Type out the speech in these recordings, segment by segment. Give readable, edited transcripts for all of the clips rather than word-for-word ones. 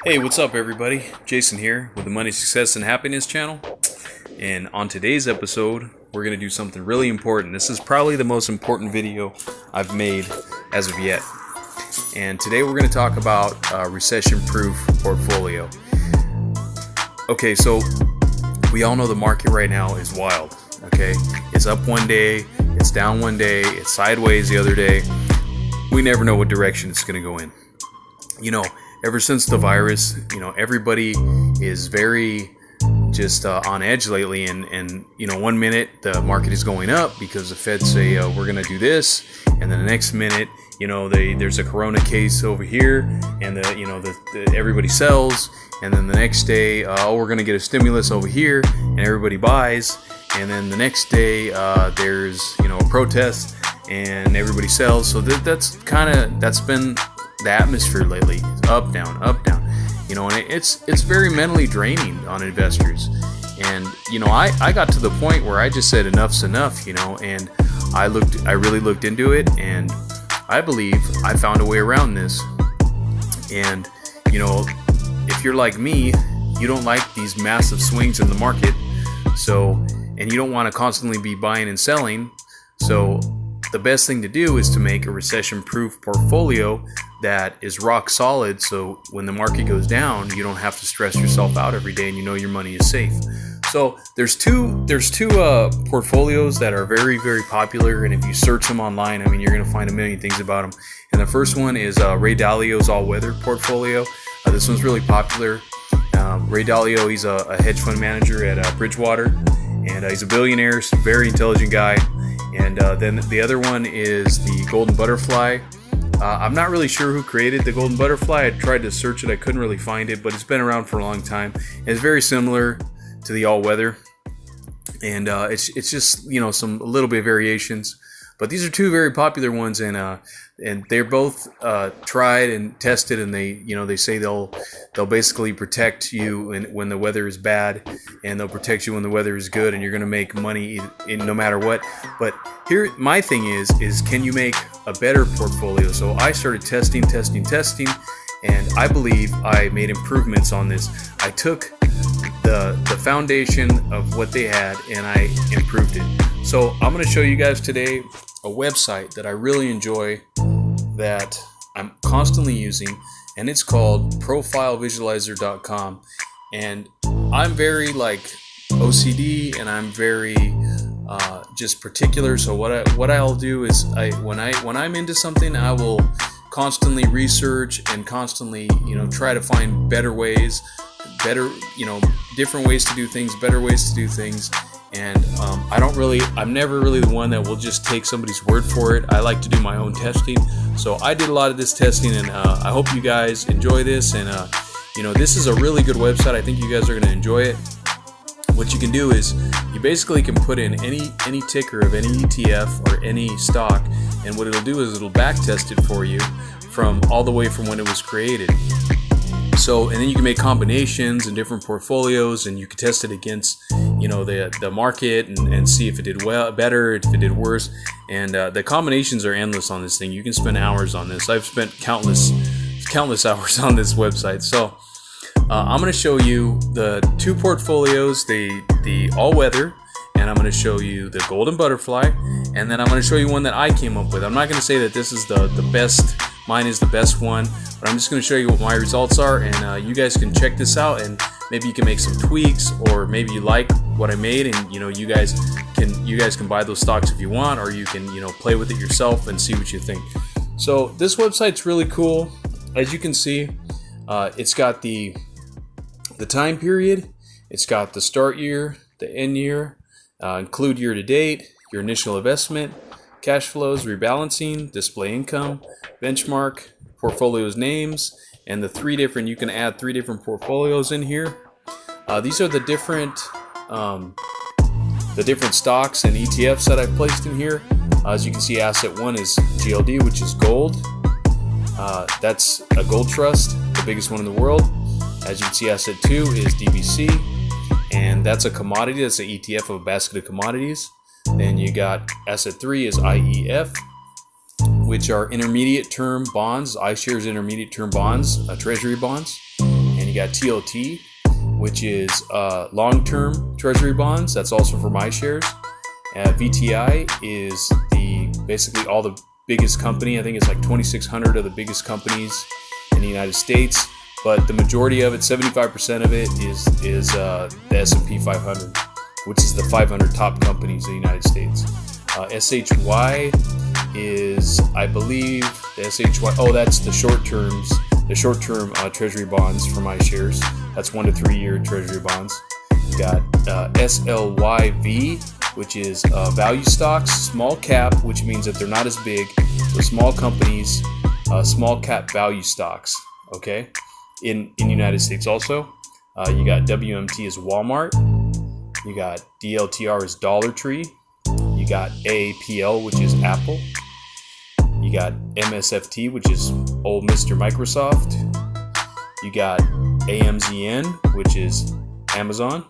Hey, what's up everybody? Jason here with the Money, Success, and Happiness channel. And on today's episode, we're going to do something really important. This is probably the most important video I've made as of yet. And today we're going to talk about a recession-proof portfolio. Okay, so we all know the market right now is wild. Okay, it's up one day, it's down one day, it's sideways the other day. We never know what direction it's going to go in. You know, ever since the virus, everybody is very just on edge lately. And 1 minute the market is going up because the Fed say we're going to do this. And then the next minute, there's a corona case over here and everybody sells. And then the next day, we're going to get a stimulus over here and everybody buys. And then the next day, there's, a protest and everybody sells. So that's been the atmosphere lately. It's up, down, and it's very mentally draining on investors. And I got to the point where I just said enough's enough, and I really looked into it, and I believe I found a way around this. And if you're like me, you don't like these massive swings in the market, and you don't want to constantly be buying and selling. So the best thing to do is to make a recession-proof portfolio that is rock solid, so when the market goes down, you don't have to stress yourself out every day, and your money is safe. So there's two portfolios that are very, very popular, and if you search them online, you're going to find a million things about them. And the first one is Ray Dalio's all-weather portfolio. This one's really popular. Ray Dalio, he's a hedge fund manager at Bridgewater, and he's a billionaire, very intelligent guy. And then the other one is the Golden Butterfly. I'm not really sure who created the Golden Butterfly. I tried to search it, I couldn't really find it, but it's been around for a long time. It's very similar to the all-weather, and it's just a little bit of variations. But these are two very popular ones, and they're both tried and tested, and they say they'll basically protect you when the weather is bad, and they'll protect you when the weather is good, and you're going to make money no matter what. But here, my thing is can you make a better portfolio? So I started testing, and I believe I made improvements on this. I took the foundation of what they had and I improved it. So I'm going to show you guys today a website that I really enjoy, that I'm constantly using, and it's called profilevisualizer.com. And I'm very OCD, and I'm very just particular. So what I'll do is when I'm into something, I will constantly research and constantly try to find better ways, different ways to do things, better ways to do things. And I'm never really the one that will just take somebody's word for it. I like to do my own testing. So I did a lot of this testing, and I hope you guys enjoy this. And this is a really good website. I think you guys are going to enjoy it. What you can do is you basically can put in any ticker of any ETF or any stock, and what it'll do is it'll backtest it for you from all the way from when it was created. So, and then you can make combinations and different portfolios, and you can test it against, the market and see if it did better, if it did worse. And the combinations are endless on this thing. You can spend hours on this. I've spent countless hours on this website. So I'm going to show you the two portfolios, the all-weather, and I'm going to show you the Golden Butterfly, and then I'm going to show you one that I came up with. I'm not going to say that this is the best. Mine is the best one, but I'm just going to show you what my results are, and you guys can check this out, and maybe you can make some tweaks, or maybe you like what I made, and you guys can buy those stocks if you want, or you can play with it yourself and see what you think. So this website's really cool. As you can see, it's got the time period, it's got the start year, the end year, include year to date, your initial investment, cash flows, rebalancing, display income, benchmark, portfolios names, and you can add three different portfolios in here. These are the different stocks and ETFs that I've placed in here. As you can see, asset one is GLD, which is gold. That's a gold trust, the biggest one in the world. As you can see, asset two is DBC, and that's a commodity. That's an ETF of a basket of commodities. Then you got asset 3 is IEF, which are intermediate term bonds, iShares intermediate term bonds, treasury bonds. you got TLT, which is long-term treasury bonds. That's also for my shares. VTI is basically all the biggest company. I think it's like 2,600 of the biggest companies in the United States, but the majority of it, 75% of it, is the S&P 500, which is the 500 top companies in the United States. SHY is, I believe, the SHY. Oh, that's the short-term treasury bonds for my shares. That's 1 to 3 year treasury bonds. You got SLYV, which is value stocks, small cap, which means that they're not as big. So small companies, small cap value stocks. Okay, in the United States also. You got WMT is Walmart. You got DLTR is Dollar Tree. You got AAPL, which is Apple. You got MSFT, which is old Mr. Microsoft. You got AMZN, which is Amazon.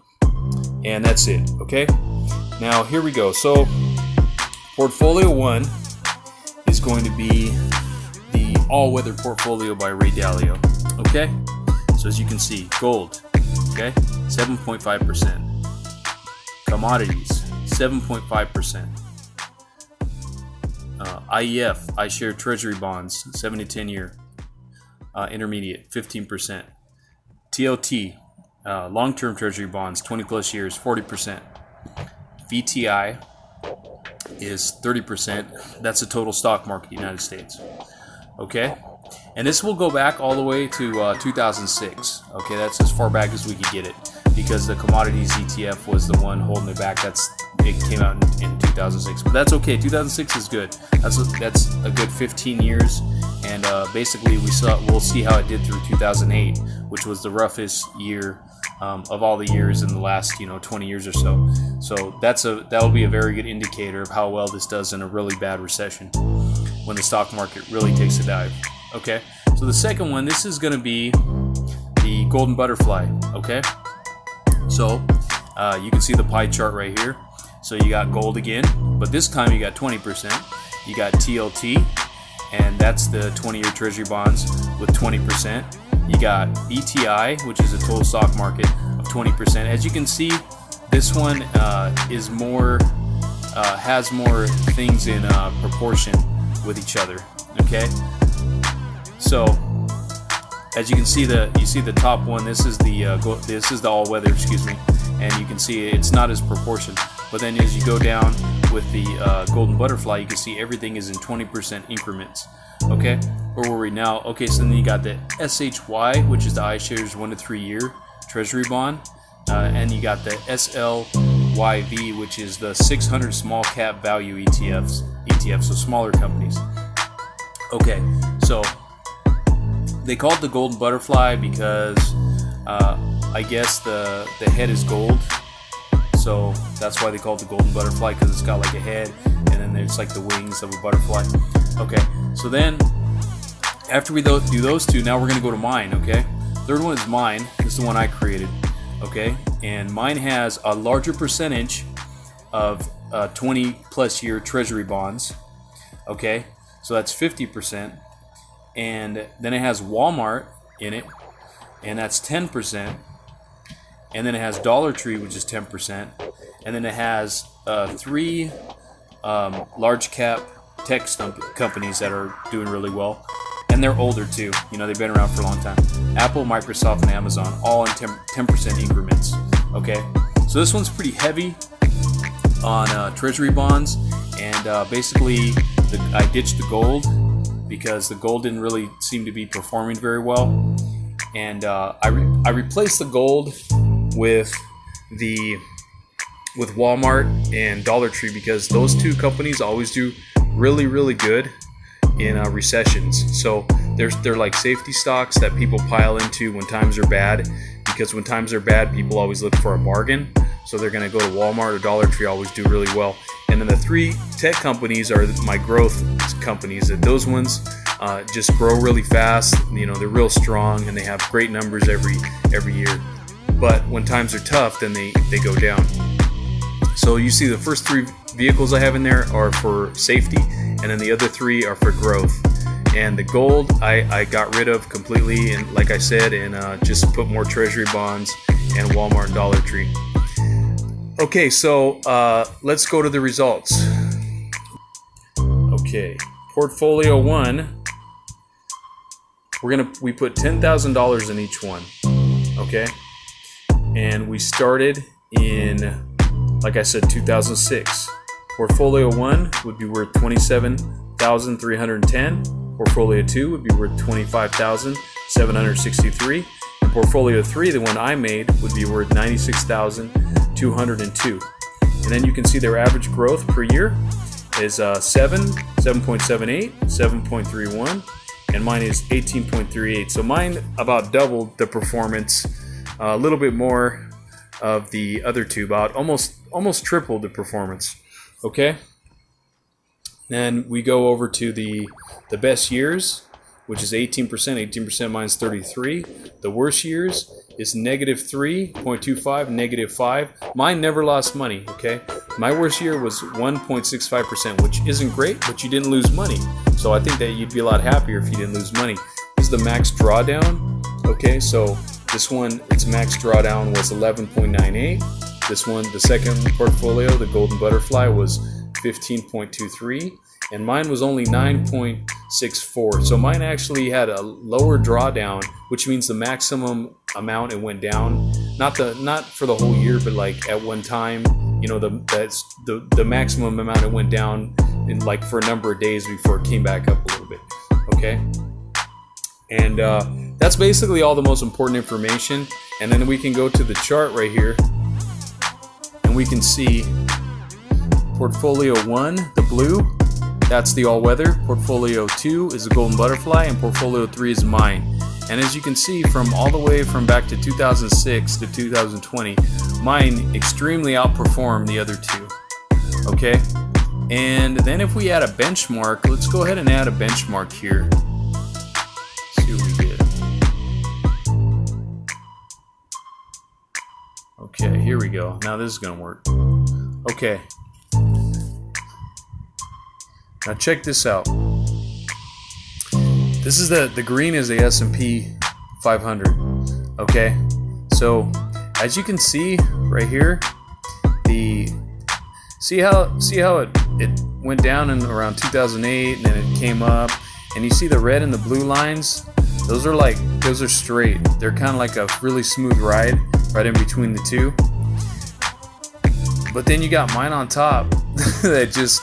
And that's it, okay? Now, here we go. So, Portfolio 1 is going to be the all-weather portfolio by Ray Dalio, okay? So, as you can see, gold, okay, 7.5%. Commodities, 7.5%. IEF, iShare Treasury Bonds, 7 to 10 year. Intermediate, 15%. TLT, long-term Treasury Bonds, 20 plus years, 40%. VTI is 30%. That's the total stock market in the United States. Okay? And this will go back all the way to 2006. Okay, that's as far back as we could get it, because the commodities ETF was the one holding it back. It came out in 2006, but that's okay. 2006 is good. That's a good 15 years, and basically we'll see how it did through 2008, which was the roughest year of all the years in the last 20 years or so. So that'll be a very good indicator of how well this does in a really bad recession, when the stock market really takes a dive. Okay, so the second one, this is going to be the golden butterfly. Okay, so you can see the pie chart right here. So you got gold again, but this time you got 20%. You got TLT, and that's the 20-year treasury bonds with 20%. You got BTI, which is a total stock market of 20%. As you can see, this one is more has more things in proportion with each other. Okay, so as you can see, you see the top one. This is the all-weather, excuse me, and you can see it's not as proportioned. But then as you go down with the golden butterfly, you can see everything is in 20% increments. Okay, where were we now? Okay, so then you got the SHY, which is the iShares 1 to 3 year treasury bond, and you got the SLYV, which is the 600 small cap value ETFs, so smaller companies. Okay, so they call it the golden butterfly because I guess the head is gold. So that's why they call it the golden butterfly, because it's got like a head and then there's like the wings of a butterfly. Okay, so then after we do those two, now we're going to go to mine. Okay, third one is mine. This is the one I created. Okay, and mine has a larger percentage of 20 plus year treasury bonds. Okay, so that's 50%. And then it has Walmart in it, and that's 10%. And then it has Dollar Tree, which is 10%. And then it has 3 large cap tech companies that are doing really well. And they're older too. They've been around for a long time. Apple, Microsoft, and Amazon, all in 10% increments. Okay? So this one's pretty heavy on treasury bonds. And basically, I ditched the gold because the gold didn't really seem to be performing very well. And I replaced the gold with Walmart and Dollar Tree, because those two companies always do really, really good in recessions. So they're like safety stocks that people pile into when times are bad, because when times are bad, people always look for a bargain. So they're going to go to Walmart or Dollar Tree, always do really well. And then the 3 tech companies are my growth companies. And those ones just grow really fast. They're real strong and they have great numbers every year. But when times are tough, then they go down. So you see the first 3 vehicles I have in there are for safety, and then the other 3 are for growth. And the gold I got rid of completely, and like I said, and just put more treasury bonds and Walmart and Dollar Tree. Okay, so let's go to the results. Okay, portfolio 1. We put $10,000 in each one. Okay, and we started in, like I said, 2006. Portfolio 1 would be worth $27,310. Portfolio 2 would be worth $25,763. And portfolio 3, the one I made, would be worth $96,202. And then you can see their average growth per year is 7.78, 7.31, and mine is 18.38. So mine about doubled the performance, a little bit more of the other two, about almost tripled the performance. Okay. Then we go over to the best years, which is 18%. 18% minus 33. The worst years is -3.25, -5. Mine never lost money. Okay. My worst year was 1.65%, which isn't great, but you didn't lose money. So I think that you'd be a lot happier if you didn't lose money. This is the max drawdown. Okay, so this one, its max drawdown was 11.98. This one, the second portfolio, the Golden Butterfly, was 15.23, and mine was only 9.64. So mine actually had a lower drawdown, which means the maximum amount it went down, not for the whole year, but like at one time, you know, that's the maximum amount it went down in like for a number of days before it came back up a little bit. Okay, and that's basically all the most important information. And then we can go to the chart right here, and we can see portfolio 1, the blue, that's the all-weather. Portfolio 2 is the Golden Butterfly, and portfolio 3 is mine. And as you can see, from all the way from back to 2006 to 2020, mine extremely outperformed the other two. Okay, and then if we add a benchmark, let's go ahead and add a benchmark here. See what we get. Okay, here we go. Now this is gonna work. Okay. Now check this out. This is the green is the S&P 500. Okay, so as you can see right here, see how it went down in around 2008, and then it came up, and you see the red and the blue lines. Those are straight. They're kind of like a really smooth ride right in between the two. But then you got mine on top that just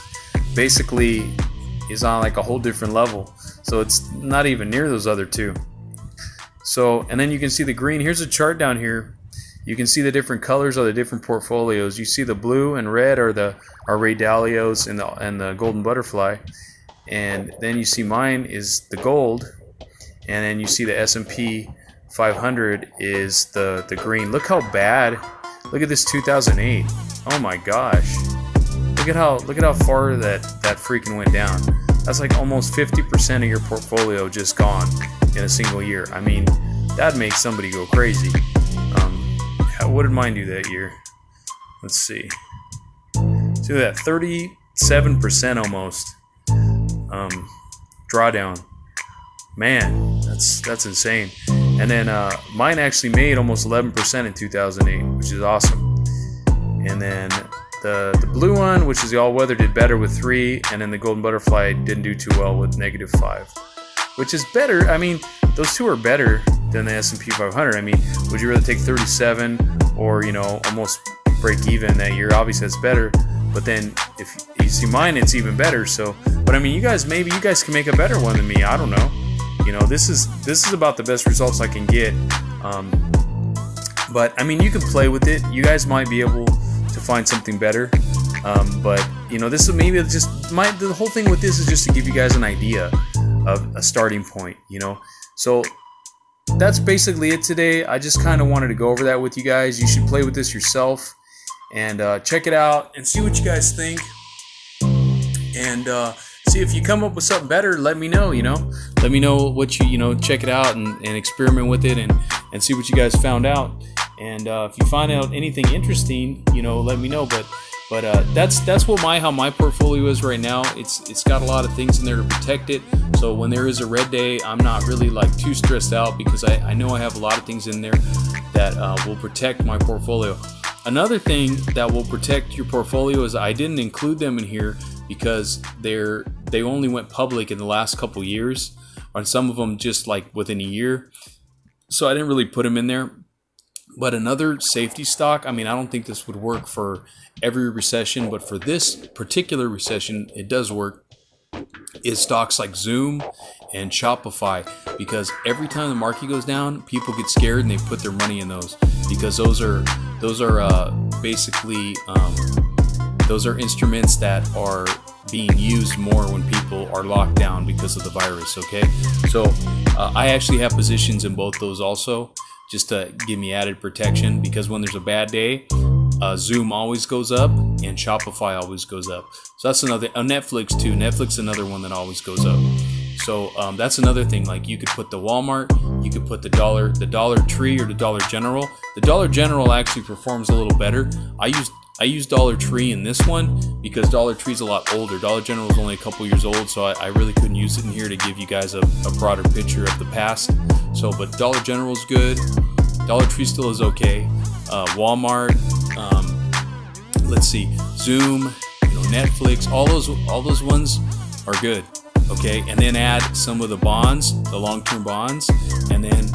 basically is on like a whole different level. So it's not even near those other two. So, and then you can see the green. Here's a chart down here. You can see the different colors of the different portfolios. You see the blue and red are Ray Dalios and the Golden Butterfly. And then you see mine is the gold. And then you see the S&P 500 is the green. Look how bad. Look at this 2008. Oh my gosh. Look at how far that freaking went down. That's like almost 50% of your portfolio just gone in a single year. I mean, that makes somebody go crazy. What did mine do that year? Let's see. So that 37% almost drawdown. Man, that's insane. And then mine actually made almost 11% in 2008, which is awesome. And then the blue one, which is the all-weather, did better with 3, and then the Golden Butterfly didn't do too well with -5, which is better. I mean, those two are better than the S&P 500. I mean, would you rather take 37 or, you know, almost break even that year? Obviously, that's better. But then if you see mine, it's even better. So, but I mean, maybe you guys can make a better one than me. I don't know. You know, this is about the best results I can get. But I mean, you can play with it. You guys might be able to find something better. But you know, this is maybe the whole thing with this is just to give you guys an idea of a starting point. You know, so that's basically it today. I just kind of wanted to go over that with you guys. You should play with this yourself and check it out and see what you guys think. And see if you come up with something better. Let me know. You know, let me know what you check it out and experiment with it and see what you guys found out. And if you find out anything interesting, you know, let me know. But that's how my portfolio is right now. It's got a lot of things in there to protect it. So when there is a red day, I'm not really like too stressed out because I know I have a lot of things in there that will protect my portfolio. Another thing that will protect your portfolio is I didn't include them in here because they only went public in the last couple years, on some of them just like within a year. So I didn't really put them in there. But another safety stock, I mean, I don't think this would work for every recession, but for this particular recession, it does work, is stocks like Zoom and Shopify, because every time the market goes down, people get scared and they put their money in those, because those are basically those are instruments that are being used more when people are locked down because of the virus. Okay, so I actually have positions in both those also, just to give me added protection, because when there's a bad day, Zoom always goes up and Shopify always goes up. So that's another, Netflix too. Netflix is another one that always goes up. So that's another thing. Like you could put the Walmart, you could put the Dollar Tree or the Dollar General. The Dollar General actually performs a little better. I use Dollar Tree in this one because Dollar Tree's a lot older. Dollar General is only a couple years old, so I really couldn't use it in here to give you guys a broader picture of the past. So, but Dollar General's good. Dollar Tree still is okay. Walmart, let's see, Zoom, Netflix, all those ones are good. Okay, and then add some of the bonds, the long-term bonds, and then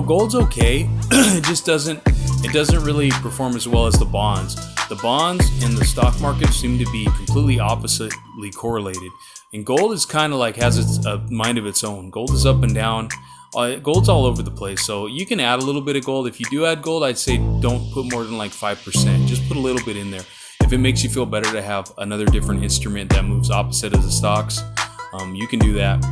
gold's okay. It doesn't really perform as well as the bonds. The bonds and the stock market seem to be completely oppositely correlated, and gold is kind of like has a mind of its own. Gold is up and down. Gold's all over the place, so you can add a little bit of gold. If you do add gold, I'd say don't put more than like 5%. Just put a little bit in there. If it makes you feel better to have another different instrument that moves opposite of the stocks, you can do that.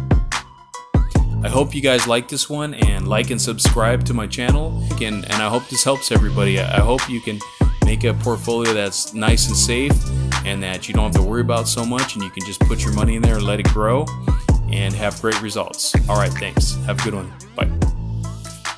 I hope you guys like this one, and like and subscribe to my channel. And I hope this helps everybody. I hope you can make a portfolio that's nice and safe, and that you don't have to worry about so much, and you can just put your money in there and let it grow and have great results. All right, thanks. Have a good one. Bye.